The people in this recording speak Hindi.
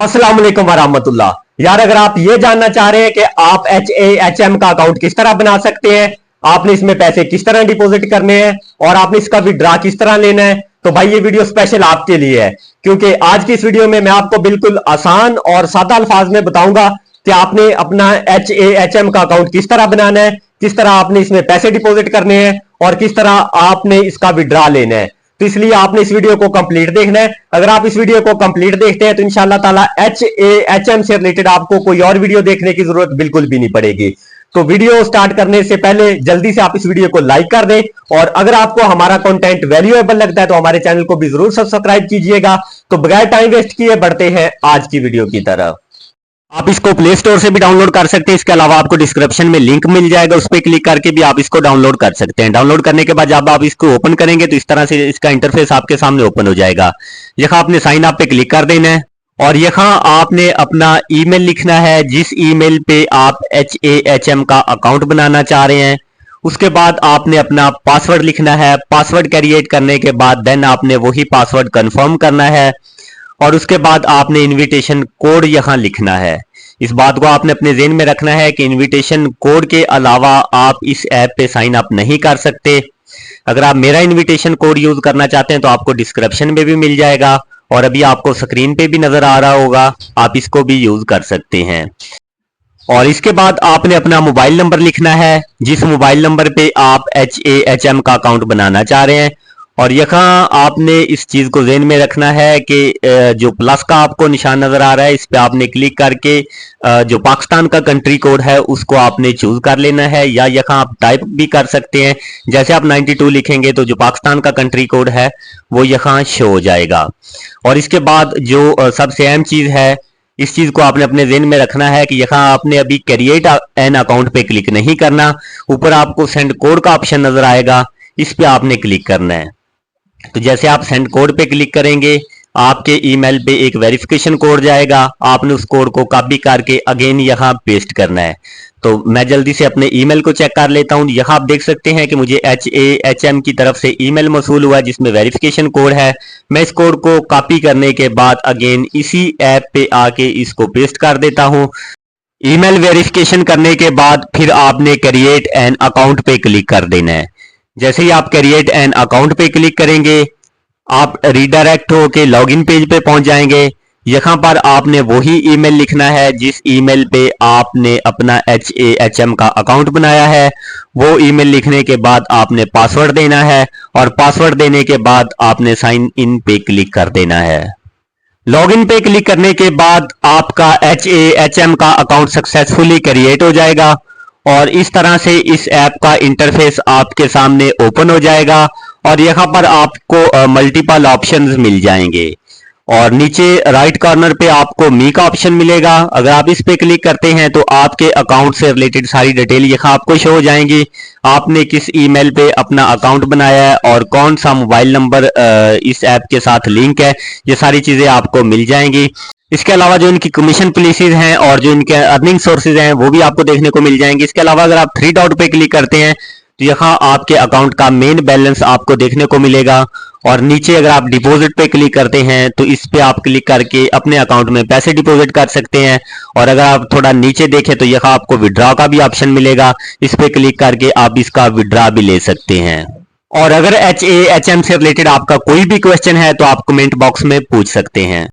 अस्सलाम वालेकुम वरहमतुल्लाह। यार अगर आप ये जानना चाह रहे हैं कि आप HAHM का अकाउंट किस तरह बना सकते हैं, आपने इसमें पैसे किस तरह डिपॉजिट करने हैं और आपने इसका विड्रॉ किस तरह लेना है, तो भाई ये वीडियो स्पेशल आपके लिए है। क्योंकि आज की इस वीडियो में मैं आपको बिल्कुल आसान और सादा अल्फाज में बताऊंगा कि आपने अपना HAHM का अकाउंट किस तरह बनाना है, किस तरह आपने इसमें पैसे डिपॉजिट करने हैं और किस तरह आपने इसका विड्रॉ लेना है। तो इसलिए आपने इस वीडियो को कंप्लीट देखना है। अगर आप इस वीडियो को कंप्लीट देखते हैं तो इंशाल्लाह ताला HAHM से रिलेटेड आपको कोई और वीडियो देखने की जरूरत बिल्कुल भी नहीं पड़ेगी। तो वीडियो स्टार्ट करने से पहले जल्दी से आप इस वीडियो को लाइक कर दें और अगर आपको हमारा कंटेंट वैल्यूएबल लगता है तो हमारे चैनल को भी जरूर सब्सक्राइब कीजिएगा। तो बगैर टाइम वेस्ट किए बढ़ते हैं आज की वीडियो की तरफ। आप इसको प्ले स्टोर से भी डाउनलोड कर सकते हैं। इसके अलावा आपको डिस्क्रिप्शन में लिंक मिल जाएगा, उस पर क्लिक करके भी आप इसको डाउनलोड कर सकते हैं। डाउनलोड करने के बाद जब आप इसको ओपन करेंगे तो इस तरह से इसका इंटरफेस आपके सामने ओपन हो जाएगा। यहाँ आपने साइन अप पे क्लिक कर देना है और यहाँ आपने अपना ईमेल लिखना है जिस ईमेल पे आप HAHM का अकाउंट बनाना चाह रहे हैं। उसके बाद आपने अपना पासवर्ड लिखना है। पासवर्ड क्रिएट करने के बाद देन आपने वही पासवर्ड कंफर्म करना है और उसके बाद आपने इनविटेशन कोड यहां लिखना है। इस बात को आपने अपने ज़हन में रखना है कि इनविटेशन कोड के अलावा आप इस ऐप पे साइन अप नहीं कर सकते। अगर आप मेरा इनविटेशन कोड यूज करना चाहते हैं तो आपको डिस्क्रिप्शन में भी मिल जाएगा और अभी आपको स्क्रीन पे भी नजर आ रहा होगा, आप इसको भी यूज कर सकते हैं। और इसके बाद आपने अपना मोबाइल नंबर लिखना है जिस मोबाइल नंबर पे आप HAHM का अकाउंट बनाना चाह रहे हैं और यहाँ आपने इस चीज को ज़हन में रखना है कि जो प्लस का आपको निशान नजर आ रहा है इस पे आपने क्लिक करके जो पाकिस्तान का कंट्री कोड है उसको आपने चूज कर लेना है, या यहाँ आप टाइप भी कर सकते हैं। जैसे आप 92 लिखेंगे तो जो पाकिस्तान का कंट्री कोड है वो यहाँ शो हो जाएगा। और इसके बाद जो सबसे अहम चीज है, इस चीज को आपने अपने ज़हन में रखना है कि यहाँ आपने अभी क्रिएट एन अकाउंट पे क्लिक नहीं करना। ऊपर आपको सेंड कोड का ऑप्शन नजर आएगा, इस पे आपने क्लिक करना है। तो जैसे आप सेंड कोड पे क्लिक करेंगे आपके ईमेल पे एक वेरिफिकेशन कोड जाएगा, आपने उस कोड को कॉपी करके अगेन यहाँ पेस्ट करना है। तो मैं जल्दी से अपने ईमेल को चेक कर लेता हूँ। यहाँ आप देख सकते हैं कि मुझे HAHM की तरफ से ईमेल मौसूल हुआ जिसमें वेरिफिकेशन कोड है। मैं इस कोड को कॉपी करने के बाद अगेन इसी ऐप पे आके इसको पेस्ट कर देता हूँ। ईमेल वेरिफिकेशन करने के बाद फिर आपने क्रिएट एन अकाउंट पे क्लिक कर देना है। जैसे ही आप क्रिएट एन अकाउंट पे क्लिक करेंगे आप रीडायरेक्ट होके लॉगिन पेज पे पहुंच जाएंगे। यहाँ पर आपने वही ईमेल लिखना है जिस ईमेल पे आपने अपना HAHM का अकाउंट बनाया है। वो ईमेल लिखने के बाद आपने पासवर्ड देना है और पासवर्ड देने के बाद आपने साइन इन पे क्लिक कर देना है। लॉगिन पे क्लिक करने के बाद आपका HAHM का अकाउंट सक्सेसफुली क्रिएट हो जाएगा और इस तरह से इस ऐप का इंटरफेस आपके सामने ओपन हो जाएगा और यहाँ पर आपको मल्टीपल ऑप्शंस मिल जाएंगे और नीचे राइट कॉर्नर पे आपको मी का ऑप्शन मिलेगा। अगर आप इस पे क्लिक करते हैं तो आपके अकाउंट से रिलेटेड सारी डिटेल यहाँ आपको शो हो जाएंगी। आपने किस ईमेल पे अपना अकाउंट बनाया है और कौन सा मोबाइल नंबर इस ऐप के साथ लिंक है, ये सारी चीजें आपको मिल जाएंगी। इसके अलावा जो इनकी कमीशन पॉलिसीज हैं और जो इनके अर्निंग सोर्सेज हैं वो भी आपको देखने को मिल जाएंगे। इसके अलावा अगर आप थ्री डॉट पे क्लिक करते हैं तो यहाँ आपके अकाउंट का मेन बैलेंस आपको देखने को मिलेगा और नीचे अगर आप डिपॉजिट पे क्लिक करते हैं तो इस पे आप क्लिक करके अपने अकाउंट में पैसे डिपॉजिट कर सकते हैं। और अगर आप थोड़ा नीचे देखें तो यहाँ आपको विड्रॉ का भी ऑप्शन मिलेगा, इस पे क्लिक करके आप इसका विड्रॉ भी ले सकते हैं। और अगर HAHM से रिलेटेड आपका कोई भी क्वेश्चन है तो आप कमेंट बॉक्स में पूछ सकते हैं।